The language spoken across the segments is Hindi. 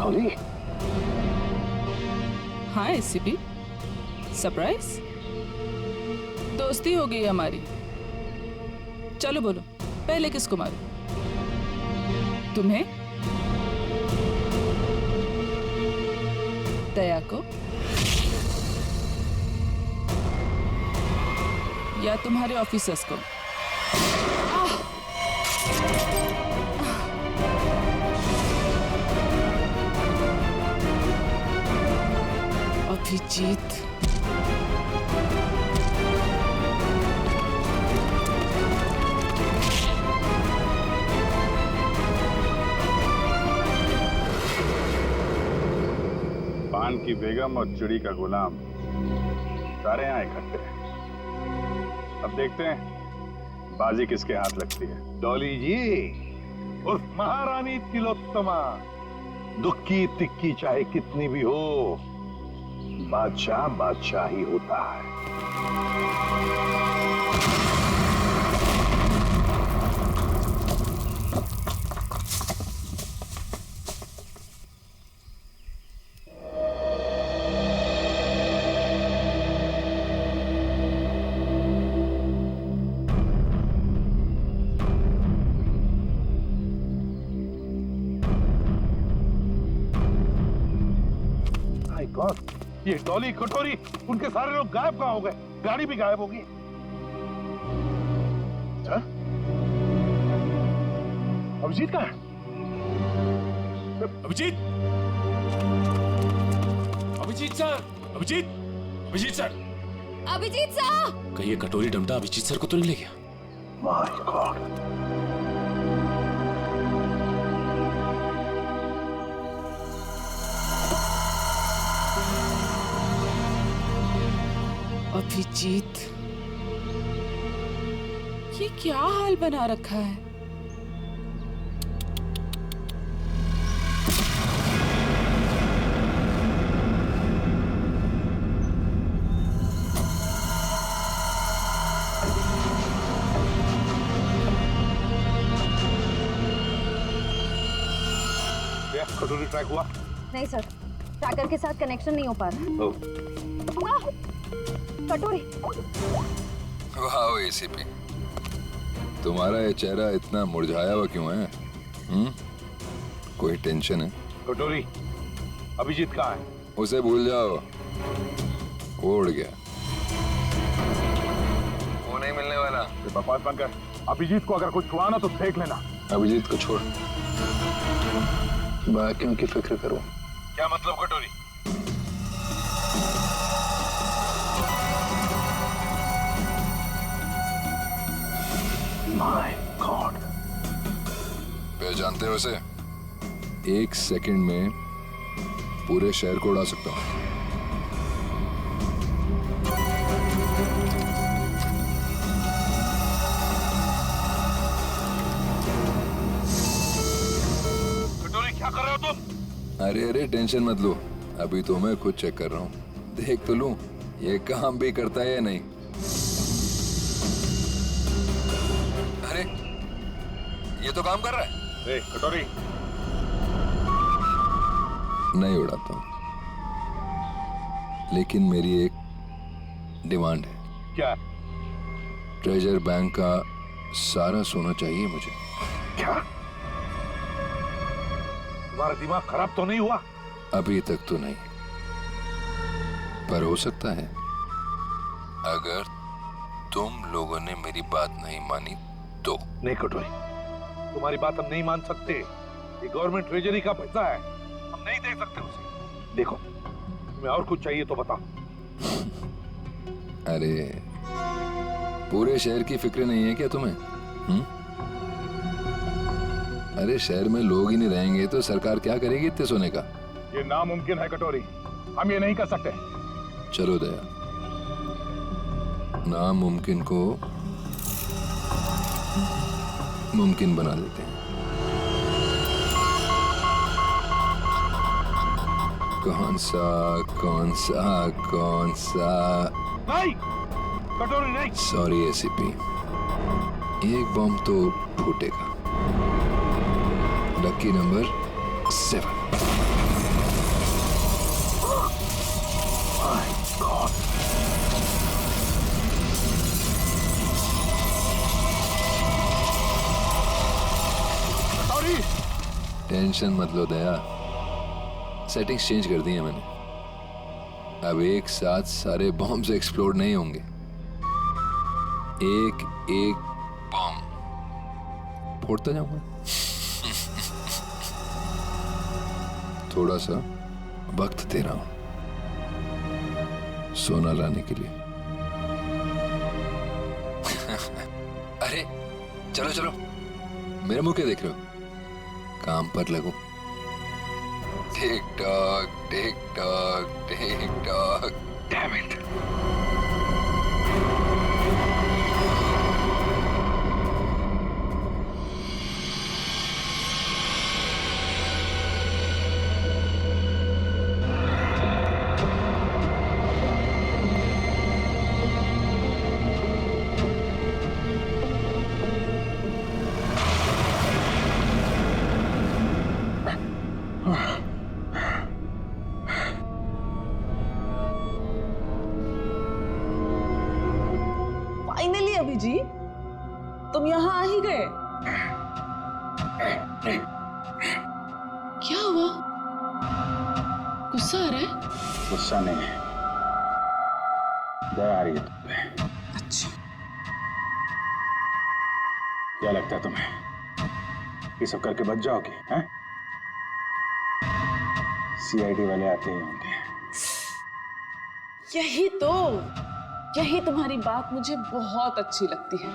डॉली। हाँ एसीपी, सरप्राइज। दोस्ती हो गई हमारी। चलो बोलो, पहले किसको मारूं? तुम्हें, दया को, या तुम्हारे ऑफिसर्स को? अभिजीत, पान की बेगम और चिड़ी का गुलाम सारे यहाँ इकट्ठे हैं। अब देखते हैं बाजी किसके हाथ लगती है। डॉली जी, उस महारानी तिलोत्तमा, दुक्की तिक्की चाहे कितनी भी हो, बादशाह बादशाह ही होता है। ये डॉली, कटोरी, उनके सारे लोग गायब कहाँ हो गए? गाड़ी भी गायब होगी। अभिजीत कहाँ है? Abhijeet, Abhijeet sir, Abhijeet, Abhijeet sir, Abhijeet sir! कहीं ये कटोरी डमटा अभिजीत सर को तो नहीं ले गया? My God. अभिजीत, ये क्या हाल बना रखा है? कटोरी ट्रैक हुआ? नहीं सर, ट्रैकर के साथ कनेक्शन नहीं हो पा रहा। कटोरी। वाह एसीपी, तुम्हारा ये चेहरा इतना मुरझाया हुआ क्यों है? कोई टेंशन है? कटोरी, अभिजीत कहाँ है? उसे भूल जाओ, वो उड़ गया। वो नहीं मिलने वाला। बकवास बंद कर। अभिजीत को अगर कुछ हुआ ना तो देख लेना। अभिजीत को छोड़, बाकियों की फिक्र करो। क्या मतलब कटोरी? My God. पहचानते हो उसे? 1 सेकंड में पूरे शहर को उड़ा सकता हूँ। कटोरी क्या कर रहे हो तुम? अरे अरे टेंशन मत लो, अभी तो मैं खुद चेक कर रहा हूँ। देख तो लूं ये काम भी करता है या नहीं। अरे ये तो काम कर रहा है। कटोरी, नहीं उड़ाता हूँ, लेकिन मेरी एक डिमांड है। क्या? ट्रेजर बैंक का सारा सोना चाहिए मुझे। क्या? तुम्हारा दिमाग खराब तो नहीं हुआ? अभी तक तो नहीं, पर हो सकता है अगर तुम लोगों ने मेरी बात नहीं मानी तो। नहीं कटोरी, तुम्हारी बात हम नहीं मान सकते। ये गवर्नमेंट ट्रेजरी का पैसा है, हम नहीं दे सकते उसे। देखो, तुम्हें और कुछ चाहिए तो बताओ। अरे पूरे शहर की फिक्र नहीं है क्या तुम्हें? अरे शहर में लोग ही नहीं रहेंगे तो सरकार क्या करेगी इतने सोने का? ये नामुमकिन है कटोरी, हम ये नहीं कर सकते। चलो दया, नामुमकिन को मुमकिन बना देते हैं। कौन सा? नहीं कटोरी, नहीं। सॉरी एसीपी, एक बम तो फूटेगा। Lucky number 7। टेंशन मत लो दया, सेटिंग्स चेंज कर दी है मैंने। अब एक साथ सारे बॉम्ब्स एक्सप्लोड नहीं होंगे, एक एक बॉम्ब फोड़ता जाऊंगा। थोड़ा सा वक्त दे रहा हूं सोना लाने के लिए। अरे चलो चलो, मेरे मुंह क्या देख रहे हो, काम पर लगो। Tick tock tick tock tick tock, damn it. Finally Abhijeet, तुम यहाँ आ ही गए। क्या हुआ? गुस्सा आ रहा है? गुस्सा नहीं, दया आ रही है तुम पे। अच्छा, क्या लगता है तुम्हें ये सब करके बच जाओगे? हैं? सीआईडी वाले आते ही होंगे। यही तुम्हारी बात मुझे बहुत अच्छी लगती है।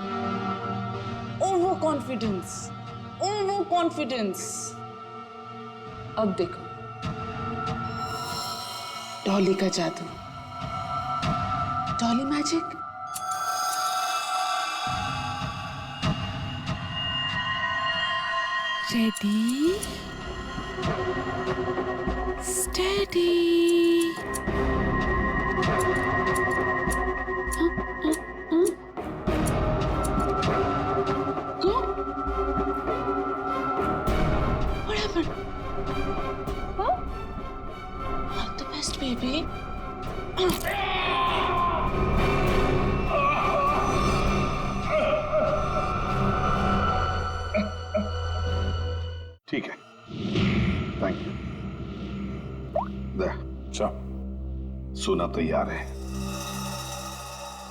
Over confidence. अब देखो डॉली का जादू, Dolly magic. Ready steady. Go. What happened? Huh? All the best, baby. ठीक है, थैंक यू। अच्छा, सोना तैयार है।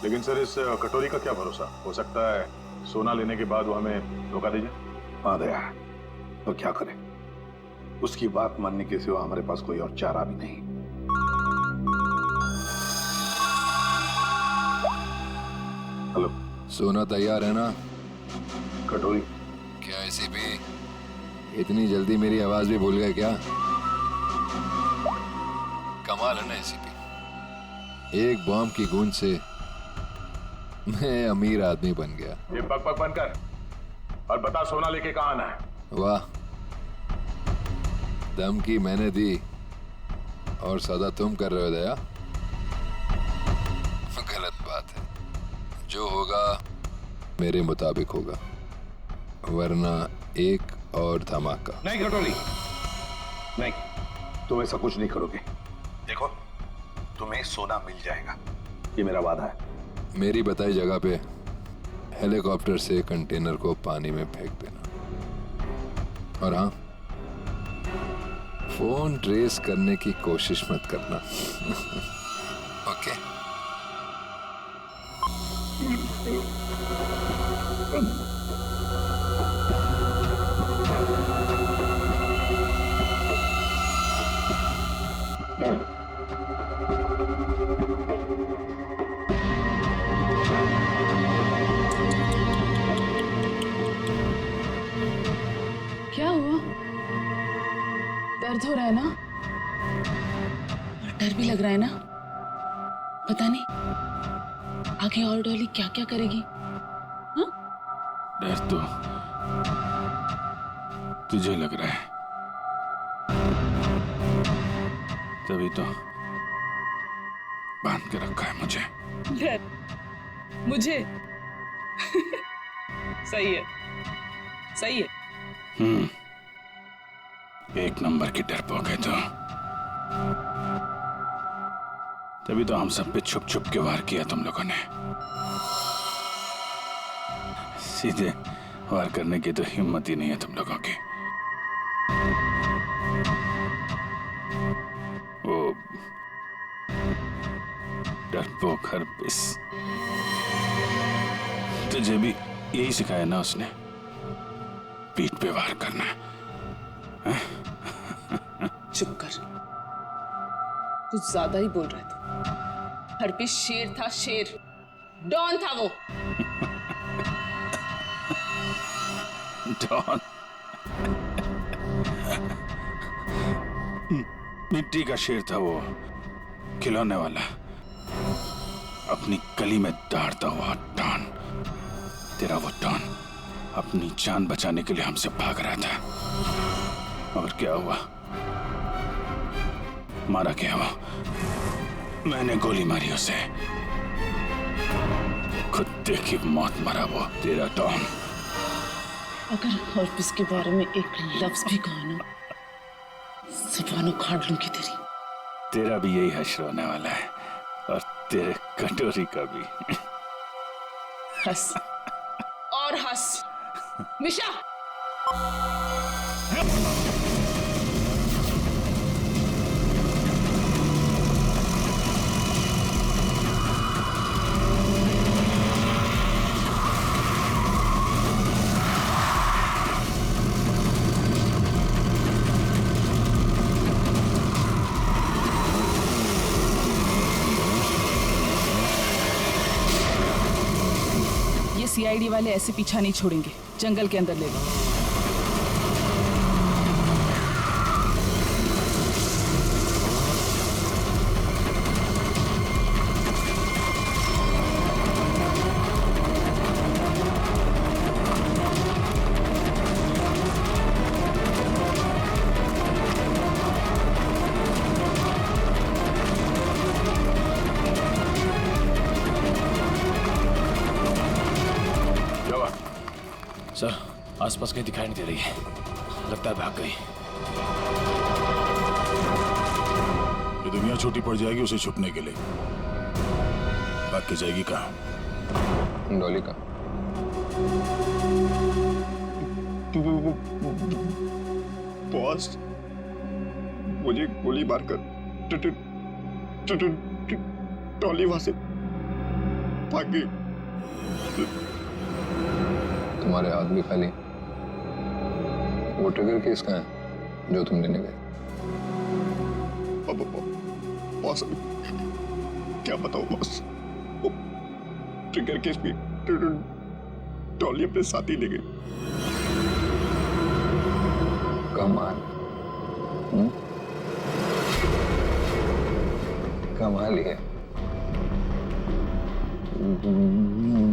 लेकिन सर इस कटोरी का क्या भरोसा, हो सकता है सोना लेने के बाद वो हमें धोखा दे जाए। हाँ दया, तो क्या करें, उसकी बात मानने के सिवा हमारे पास कोई और चारा भी नहीं। हेलो, सोना तैयार है ना? कटोरी क्या एसीपी इतनी जल्दी मेरी आवाज भी भूल गए क्या? कमाल है ना एसीपी, एक बॉम्ब की गूंज से मैं अमीर आदमी बन गया। ये बक बंद कर और बता सोना लेके कहाँ आना है। वाह, धमकी मैंने दी और सदा तुम कर रहे हो दया। गलत बात है, जो होगा मेरे मुताबिक होगा, वरना एक और धमाका। नहीं कटोरी, नहीं, तुम ऐसा कुछ नहीं करोगे। देखो, तुम्हें सोना मिल जाएगा, ये मेरा वादा है। मेरी बताई जगह पे हेलीकॉप्टर से कंटेनर को पानी में फेंक देना, और हाँ, फोन ट्रेस करने की कोशिश मत करना। ओके? क्या हुआ? दर्द हो रहा है ना? और डर भी लग रहा है ना? पता नहीं आगे और डॉली क्या क्या करेगी। हाँ? डर तो तुझे लग रहा है, तभी तो बांध के रखा है मुझे। डर मुझे? सही है, सही है। एक नंबर की डरपोक है तो, तभी तो हम सब पे छुप छुप के वार किया तुम लोगों ने। सीधे वार करने की तो हिम्मत ही नहीं है तुम लोगों की। डरपोक हरपिस, तुझे भी यही सिखाया ना उसने, पीठ पे वार करना। चुप कर, कुछ ज्यादा ही बोल रहा था। हरपिस शेर था, शेर, डॉन था वो। डॉन? मिट्टी का शेर था वो, खिलौने वाला, अपनी गली में दौड़ता हुआ डॉन। तेरा वो डॉन अपनी जान बचाने के लिए हमसे भाग रहा था, और क्या हुआ? मारा क्या वो? मैंने गोली मारी उसे, कुत्ते की मौत मरा वो तेरा डॉन। अगर हरपिस के बारे में एक लफ्ज भी कहा ना, ज़ुबान उखाड़ लूंगी तेरी। तेरा भी यही हश्र होने वाला है, और तेरे कटोरी का भी। हंस और हंस, मिशा। सीआईडी वाले ऐसे पीछा नहीं छोड़ेंगे, जंगल के अंदर ले लो। सर, आसपास कहीं दिखाई नहीं दे रही है, लगता है भाग गई। ये दुनिया छोटी पड़ जाएगी उसे छुपने के लिए, भाग के जाएगी कहाँ? डॉली का। बॉस, मुझे गोली मारकर डॉली वहां से भाग गई। तुम्हारे हाथ भी खाली? वो ट्रिगर केस कहाँ है जो तुम लेने गए? बॉस, क्या बताओ बॉस, वो ट्रिगर केस भी डॉली अपने साथ ही ले गए। कमाल, कमाल ही है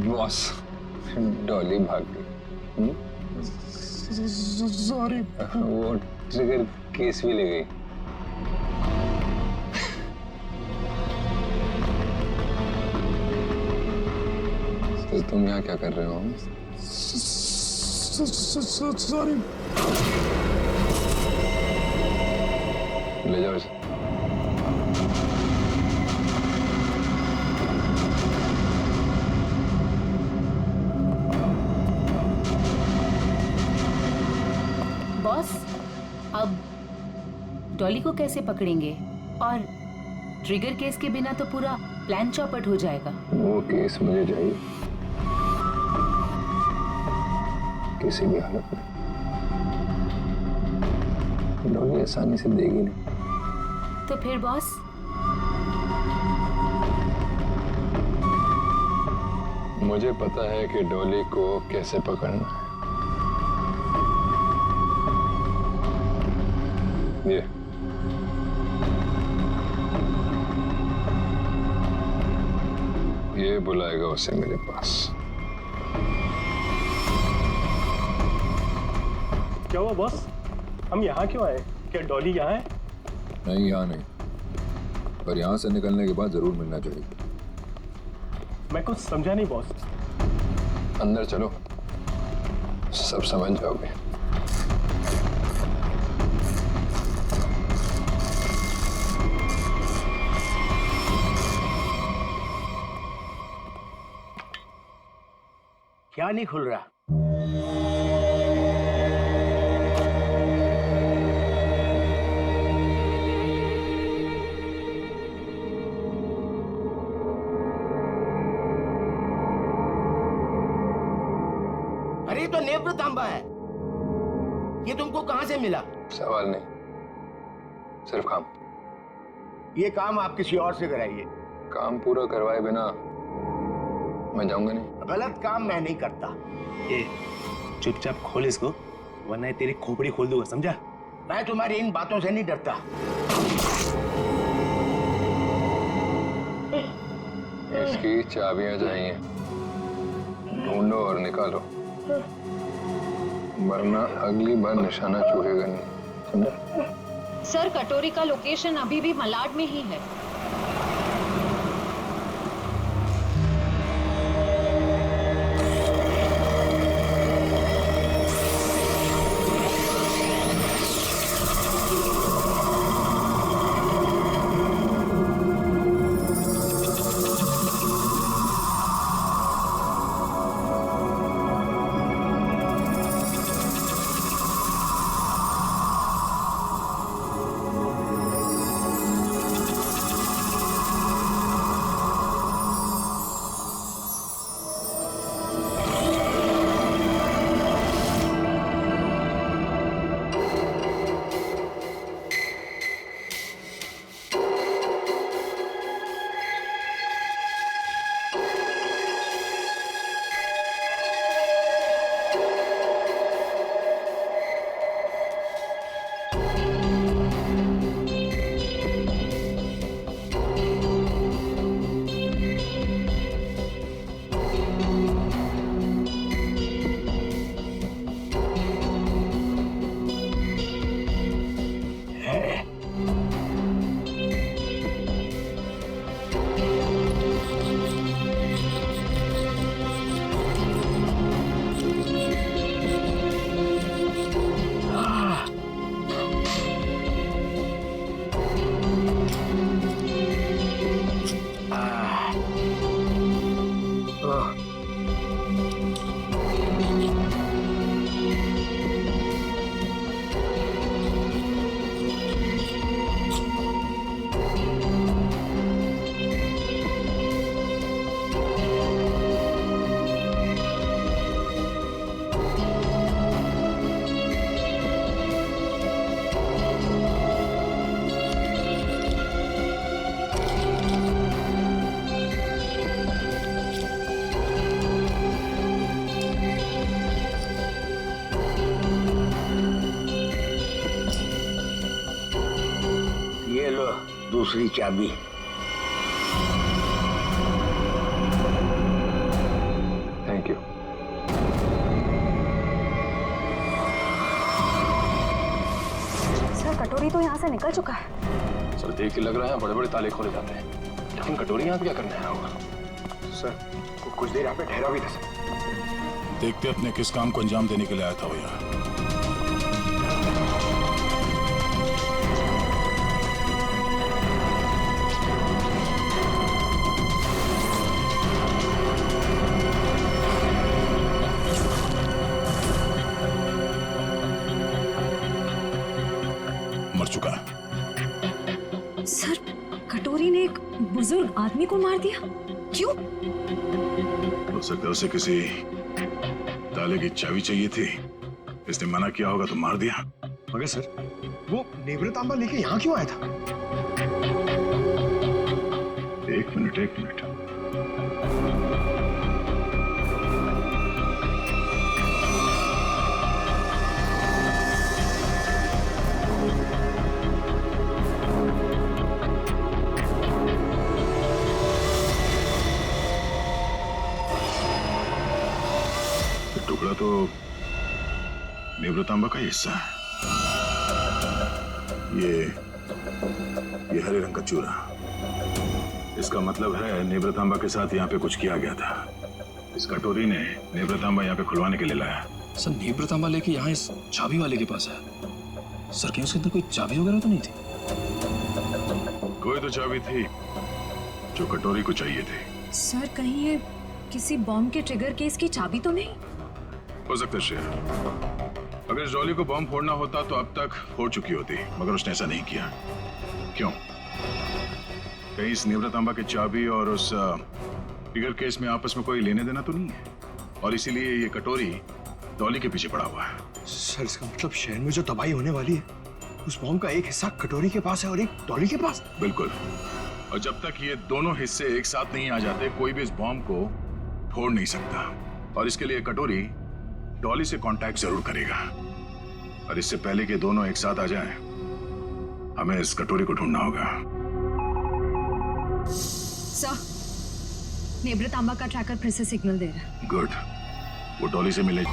बॉस, डॉली भाग गई। सॉरी। वो ट्रिगर केस भी ले गई। तो तुम यहाँ क्या कर रहे हो? सॉरी। ले जाओ इसे। बॉस, अब डॉली को कैसे पकड़ेंगे? और ट्रिगर केस के बिना तो पूरा प्लान चौपट हो जाएगा। वो केस मुझे चाहिए किसी भी हालत में। डॉली आसानी से देगी नहीं। तो फिर बॉस? मुझे पता है कि डॉली को कैसे पकड़ना है। ये बुलाएगा उसे मेरे पास। क्या हुआ बॉस? हम यहाँ क्यों आए? क्या डॉली यहाँ है? नहीं, यहाँ नहीं, पर यहाँ से निकलने के बाद जरूर मिलना चाहिए। मैं कुछ समझा नहीं बॉस। अंदर चलो, सब समझ जाओगे। क्या नहीं खुल रहा? नेत्र तांबा है। ये तुमको कहां से मिला? सवाल नहीं, सिर्फ काम। ये काम आप किसी और से कराइए। काम पूरा करवाए बिना मैं जाऊंगा नहीं। गलत काम मैं नहीं करता। ये चुपचाप खोल इसको, वरना ये तेरी खोपड़ी खोल दूंगा, समझा? मैं तुम्हारी इन बातों से नहीं डरता। इसकी चाबियां चाहिए, ढूंढो और निकालो, वरना अगली बार निशाना चूकेगा नहीं, समझा? सर, कटोरी का लोकेशन अभी भी मलाड में ही है। दूसरी चाबी। Thank you. सर, कटोरी तो यहाँ से निकल चुका है। सर, देख के लग रहा है बड़े बड़े ताले खोले जाते हैं, लेकिन कटोरी यहाँ पे क्या करने आया होगा? सर, कुछ देर यहाँ पे ठहरा भी था सर। देखते अपने किस काम को अंजाम देने के लिए आया था वो यहाँ। मर चुका है। सर, कटोरी ने एक बुजुर्ग आदमी को मार दिया। क्यों? हो सकता है उसे किसी ताले की चाबी चाहिए थी, इसने मना किया होगा तो मार दिया। मगर सर, वो नेवृतांबा लेके यहाँ क्यों आया था? एक मिनट। टुकड़ा तो नेवृतांबा का हिस्सा है। ये हरे रंग का चूरा, इसका मतलब है नेवृतांबा के साथ यहाँ पे कुछ किया गया था। इस कटोरी ने नेवृतांबा यहाँ पे खुलवाने के लिए लाया। सर, नेवृतांबा लेके यहाँ इस चाबी वाले के पास है। सर, कहीं उसके अंदर कोई चाबी वगैरह तो नहीं थी? कोई तो चाबी थी जो कटोरी को चाहिए थी। सर, कहीं ये किसी बॉम्ब के ट्रिगर केस की चाबी तो नहीं? हो सकता है शेर। अगर इस डॉली को बॉम्ब फोड़ना होता तो अब तक फोड़ चुकी होती, मगर उसने ऐसा नहीं किया। क्यों? कहीं इस नेवृतांबा की चाबी और उस ट्रिगर केस में आपस में कोई लेने देना तो नहीं है, और इसीलिए ये कटोरी डॉली के पीछे पड़ा हुआ है। सर इसका मतलब शहर में जो तबाही होने वाली है उस बॉम्ब का एक हिस्सा कटोरी के पास है और एक डॉली के पास। बिल्कुल, और जब तक ये दोनों हिस्से एक साथ नहीं आ जाते कोई भी इस बॉम्ब को फोड़ नहीं सकता। और इसके लिए कटोरी डॉली से कांटेक्ट जरूर करेगा, और इससे पहले कि दोनों एक साथ आ जाएं, हमें इस कटोरी को ढूंढना होगा। सर, नेब्रतांबा का ट्रैकर फिर से सिग्नल दे रहा है। गुड, वो डॉली से मिले।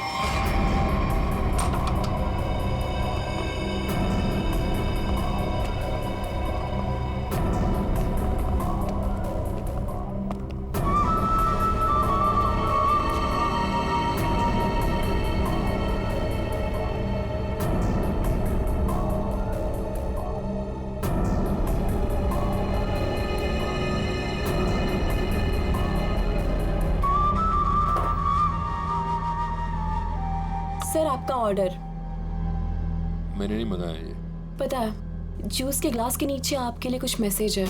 सर आपका ऑर्डर। मैंने नहीं मंगाया ये। पता है, जूस के ग्लास के नीचे आपके लिए कुछ मैसेज है।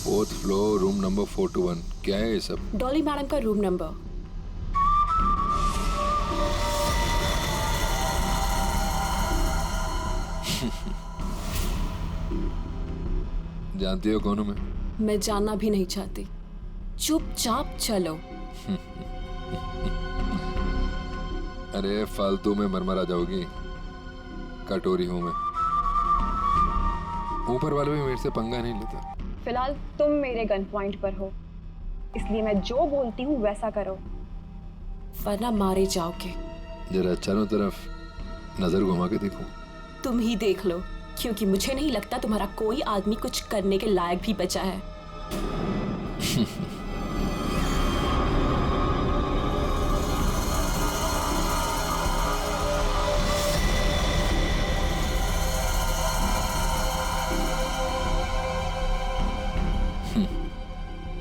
Fourth floor, room number 421। क्या है ये सब? डॉली मैडम का रूम नंबर। जानती हो कौन हूं मैं जानना भी नहीं चाहती। चुपचाप चलो। अरे फालतू में मरमरा जाओगी। कटोरी हूं मैं। ऊपर वाले भी मेरे से पंगा नहीं लेता। फिलहाल तुम मेरे गन पॉइंट पर हो, इसलिए मैं जो बोलती हूँ वैसा करो, वरना मारे जाओगे। जरा चारों तरफ नजर घुमा के देखो। तुम ही देख लो, क्योंकि मुझे नहीं लगता तुम्हारा कोई आदमी कुछ करने के लायक भी बचा है।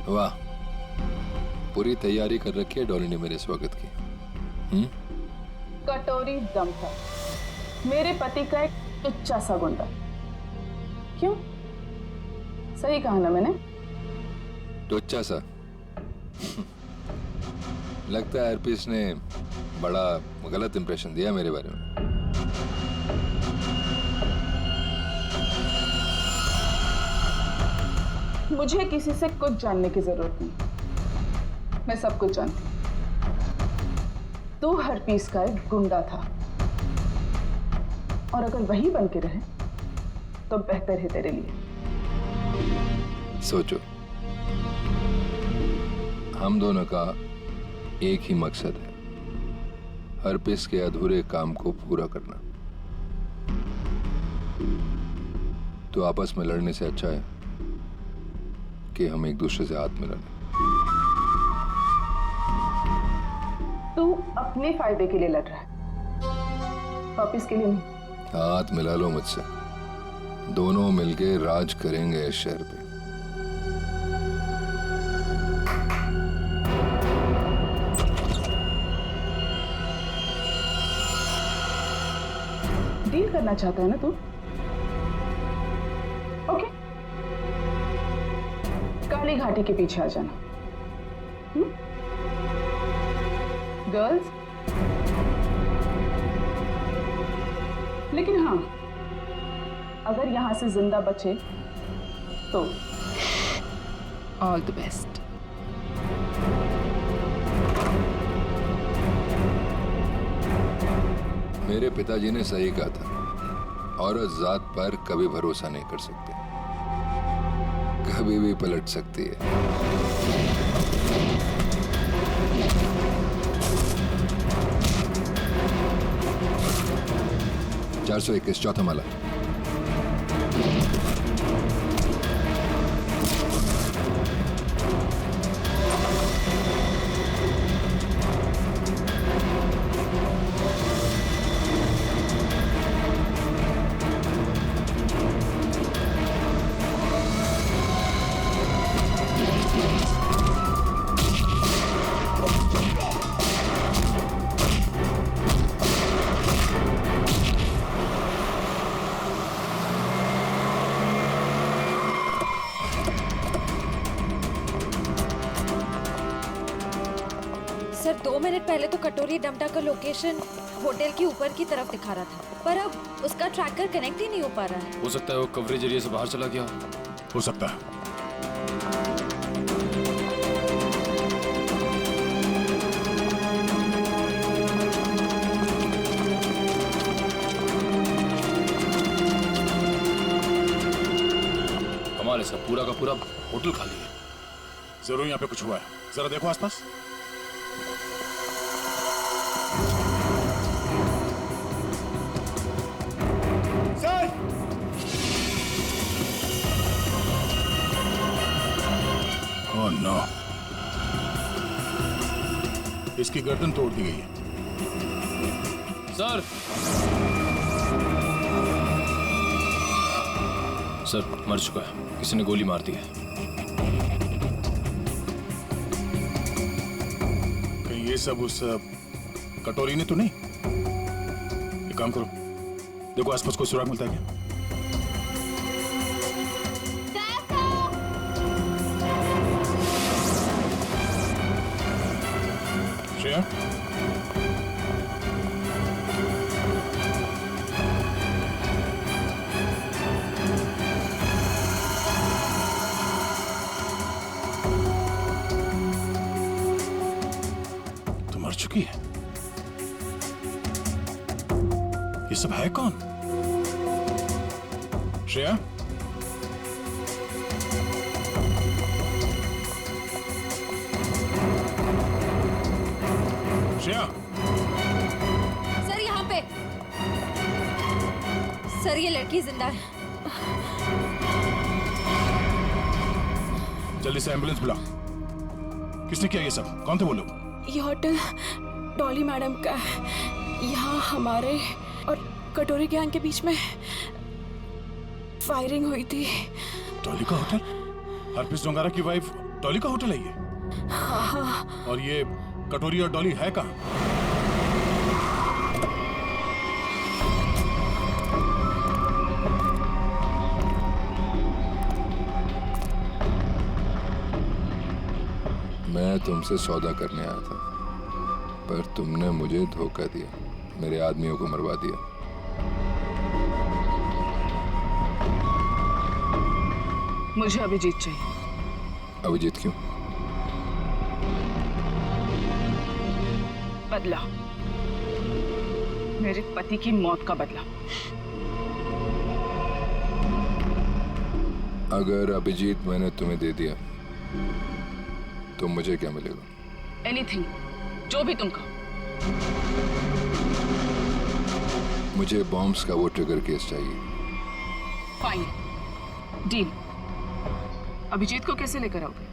वाह, पूरी तैयारी कर रखी है डॉली ने मेरे स्वागत की। कटोरी दम था मेरे पति का एक टुच्चा सा गुंडा। क्यों? सही कहा ना मैंने? टुच्चा सा? लगता है हरपीस ने बड़ा गलत इंप्रेशन दिया मेरे बारे में। मुझे किसी से कुछ जानने की जरूरत नहीं, मैं सब कुछ जानती हूँ। तू हरपीस का एक गुंडा था, और अगर वही बन के रहे तो बेहतर है तेरे लिए। सोचो, हम दोनों का एक ही मकसद है, हरपीस के अधूरे काम को पूरा करना। तो आपस में लड़ने से अच्छा है कि हम एक दूसरे से हाथ मिला लें। तू अपने फायदे के लिए लड़ रहा है, वापिस के लिए नहीं। हाथ मिला लो मुझसे, दोनों मिलके राज करेंगे इस शहर पे। डील करना चाहता है ना तू? ओके, काली घाटी के पीछे आ जाना। गर्ल्स, लेकिन हाँ, अगर यहां से जिंदा बचे तो ऑल द बेस्ट। मेरे पिताजी ने सही कहा था, औरत जात पर कभी भरोसा नहीं कर सकते, कभी भी पलट सकती है। 421 चौथा माला। सर 2 मिनट पहले तो कटोरी डमटा का लोकेशन होटल के ऊपर की तरफ दिखा रहा था, पर अब उसका ट्रैकर कनेक्ट ही नहीं हो पा रहा है। हो सकता है वो कवरेज एरिया से बाहर चला गया। हो सकता है। हमारे सब पूरा का पूरा होटल खाली है। जरूर यहाँ पे कुछ हुआ है, जरा देखो आसपास। सर! ओह नो, इसकी गर्दन तोड़ दी गई है। सर सर मर चुका है, किसी ने गोली मार दी है। कहीं ये सब उस कटोरी ने तो नहीं? एक काम करो, देखो आसपास कोई सुराग मिलता है क्या? श्रेया, तो मर चुकी है। ये सब है कौन? श्रेया, श्रेया, सर यहाँ पे। सर ये लड़की जिंदा है। जल्दी से एम्बुलेंस बुला। किसने किया ये सब? कौन थे वो लोग? ये होटल डॉली मैडम का है। यहाँ हमारे और कटोरी गैंग के बीच में फायरिंग हुई थी। डॉली का होटल? हरप्रीत जोंगारा की वाइफ डॉली का होटल है ये? हाँ। और ये कटोरी और डॉली है कहाँ? मैं तुमसे सौदा करने आया था, पर तुमने मुझे धोखा दिया, मेरे आदमियों को मरवा दिया। मुझे अभिजीत चाहिए। अभिजीत क्यों? बदला, मेरे पति की मौत का बदला। अगर अभिजीत मैंने तुम्हें दे दिया तो मुझे क्या मिलेगा? एनीथिंग, जो भी तुम कहो। मुझे बॉम्ब्स का वो ट्रिगर केस चाहिए। Fine, deal. अभिजीत को कैसे लेकर आओगे?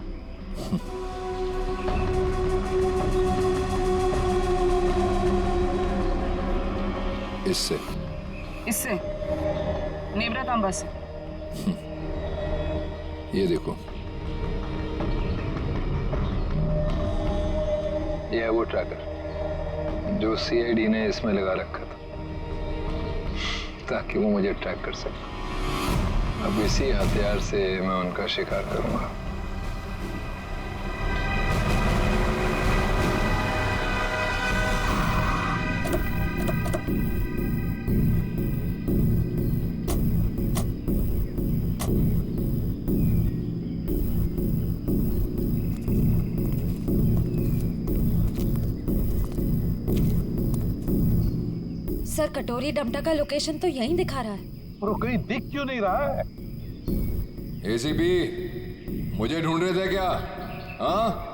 इससे। इससे? नेवरा तांबा से। ये देखो, ये है वो ट्रैकर जो सीआईडी ने इसमें लगा रखा था ताकि वो मुझे ट्रैक कर सके। अब इसी हथियार से मैं उनका शिकार करूंगा। सर कटोरी डमटा का लोकेशन तो यहीं दिखा रहा है। और वो कहीं दिख क्यों नहीं रहा है? एसीपी, मुझे ढूंढ रहे थे क्या? हाँ?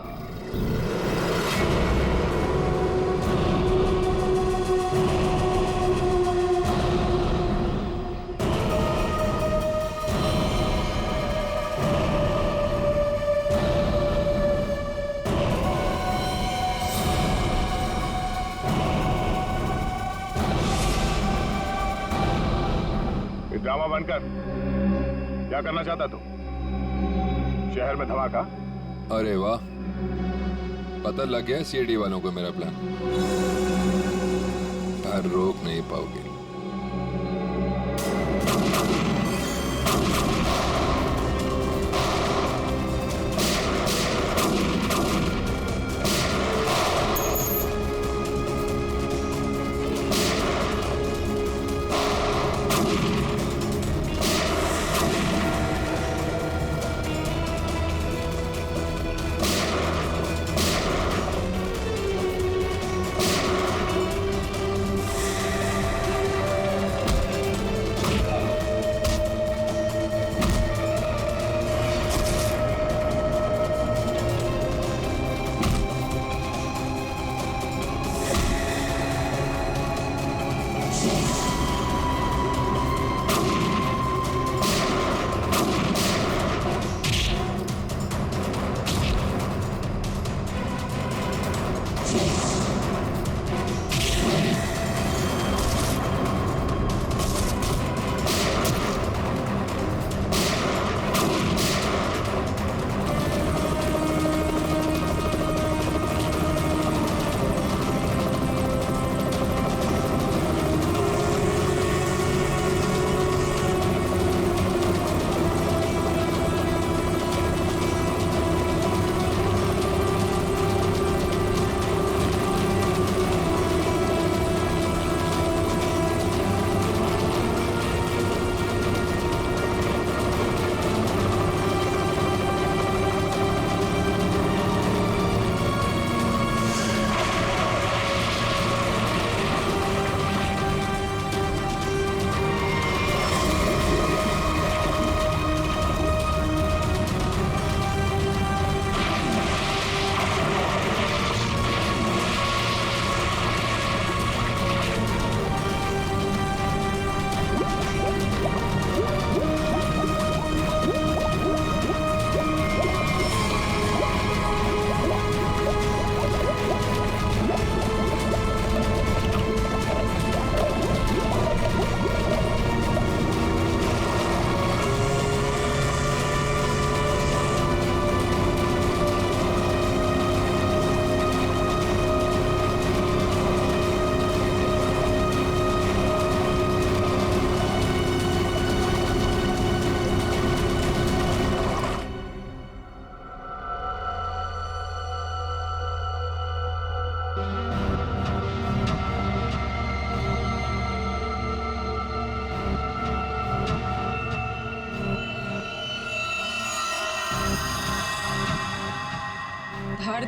ड्रामा बंद कर। क्या करना चाहता तू? शहर में धमाका? अरे वाह, पता लग गया सीआईडी वालों को मेरा प्लान। पर रोक नहीं पाओगे।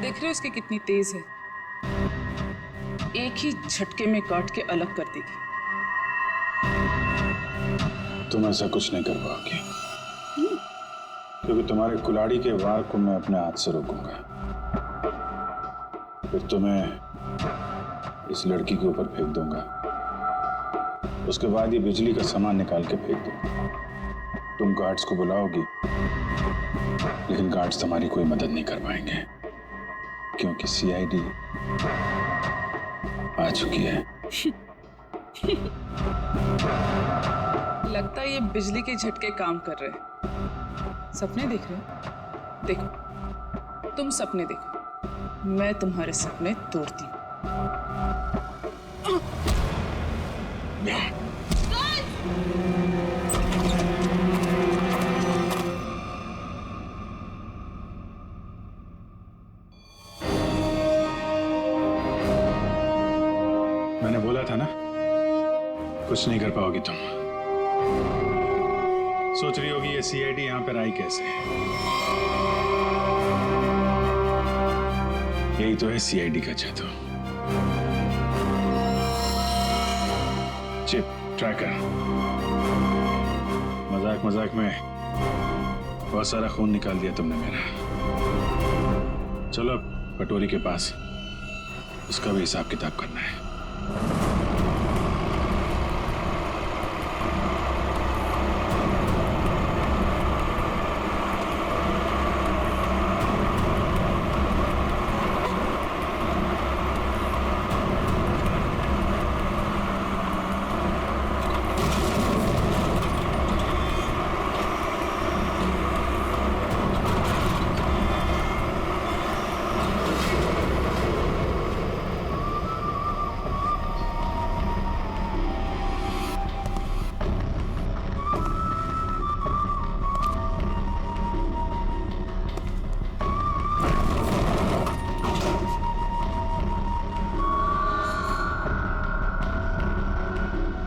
देख रहे हो इसकी कितनी तेज है, एक ही झटके में काट के अलग कर देगी। तुम ऐसा कुछ नहीं कर पाओगे, क्योंकि तुम्हारे कुल्हाड़ी के वार को मैं अपने हाथ से रोकूंगा। फिर तुम्हें इस लड़की के ऊपर फेंक दूंगा, उसके बाद ये बिजली का सामान निकाल के फेंक दूंगा। तुम गार्ड्स को बुलाओगी, लेकिन गार्ड्स तुम्हारी कोई मदद नहीं कर पाएंगे, क्योंकि सीआईडी आ चुकी है। लगता है ये बिजली के झटके काम कर रहे हैं। सपने देख रहे हो? देखो, तुम सपने देखो, मैं तुम्हारे सपने तोड़ती हूँ। मैंने बोला था ना, कुछ नहीं कर पाओगी तुम। सोच रही होगी ये सीआईडी यहां पर आई कैसे? यही तो है सीआईडी का जादू। Chip tracker. मजाक मजाक में बहुत सारा खून निकाल दिया तुमने मेरा। चलो अब कटोरी के पास, उसका भी हिसाब किताब करना है।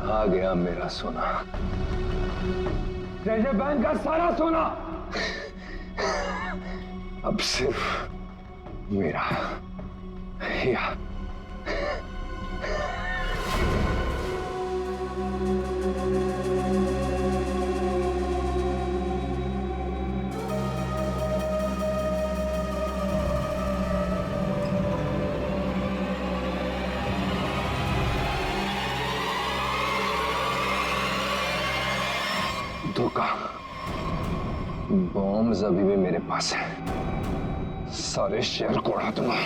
आ गया मेरा सोना, ट्रेजर बैंक का सारा सोना अब सिर्फ मेरा। या धोखा। बॉम्ब अभी भी मेरे पास है, सारे शहर को उड़ा दूंगा।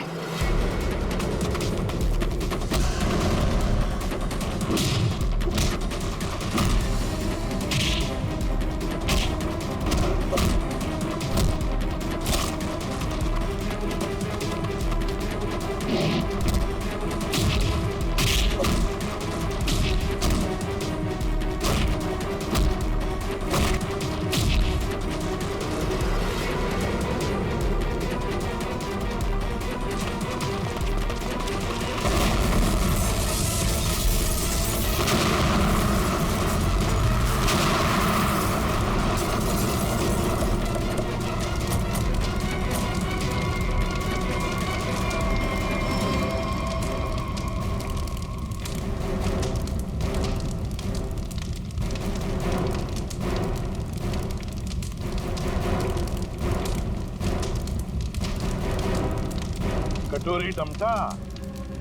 कटोरी टमटा,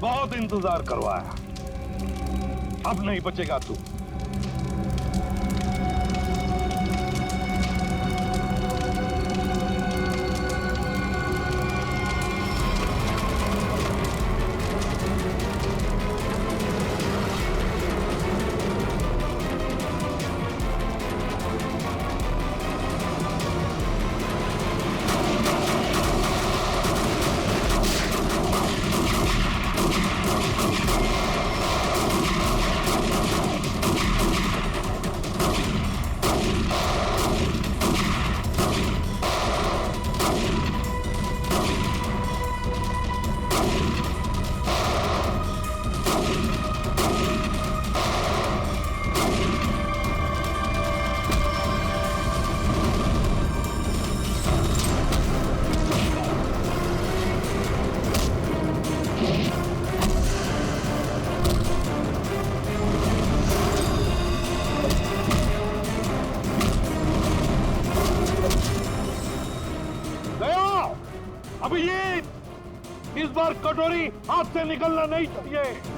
बहुत इंतजार करवाया, अब नहीं बचेगा तू। खबरदार कटोरी हाथ से निकलना नहीं चाहिए।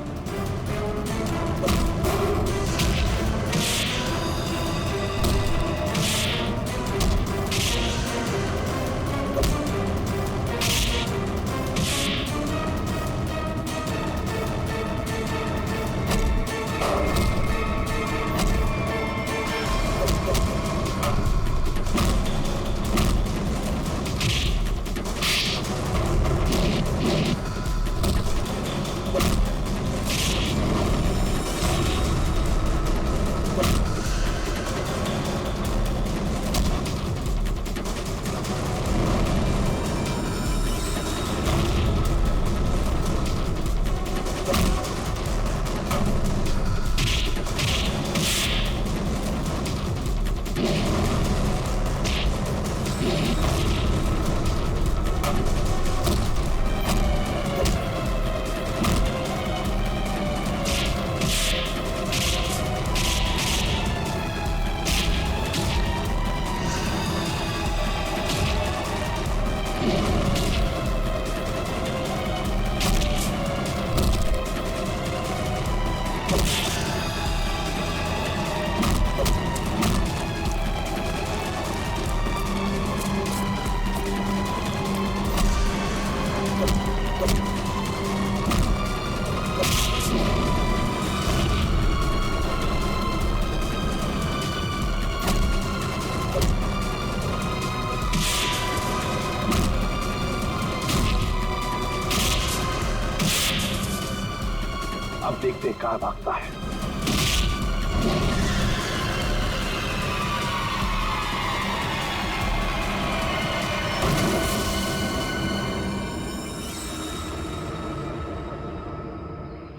अब देखते कहां भागता है।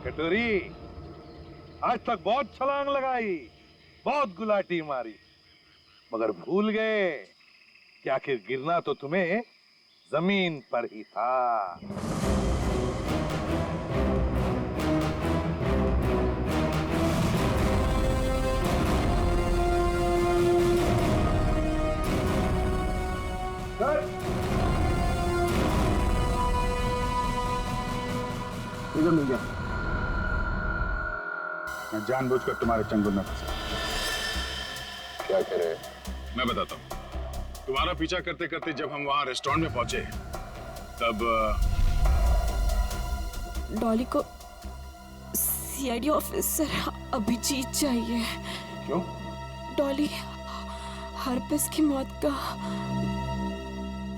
कटोरी, आज तक बहुत छलांग लगाई, बहुत गुलाटी मारी, मगर भूल गए कि आखिर गिरना तो तुम्हें जमीन पर ही था। इधर मिल गया। मैं जानबूझकर तुम्हारे चंगुल में फंसा। क्या कह रहे? मैं बताता हूँ। तुम्हारा पीछा करते करते जब हम वहां रेस्टोरेंट में पहुंचे तब डॉली को सीआईडी ऑफिसर अभिजीत चाहिए। क्यों? डॉली हरपिस की मौत का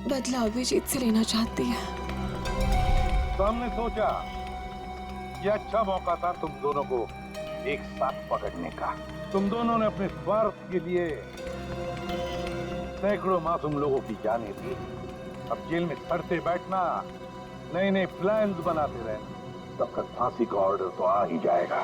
बदला अभिजीत से लेना चाहती है। तो हमने सोचा ये अच्छा मौका था तुम दोनों को एक साथ पकड़ने का। तुम दोनों ने अपने स्वार्थ के लिए सैकड़ों मासूम लोगों की जानें दी। अब जेल में सड़ते बैठना, नए नए प्लान्स बनाते रहना, तब तक फांसी का ऑर्डर तो आ ही जाएगा।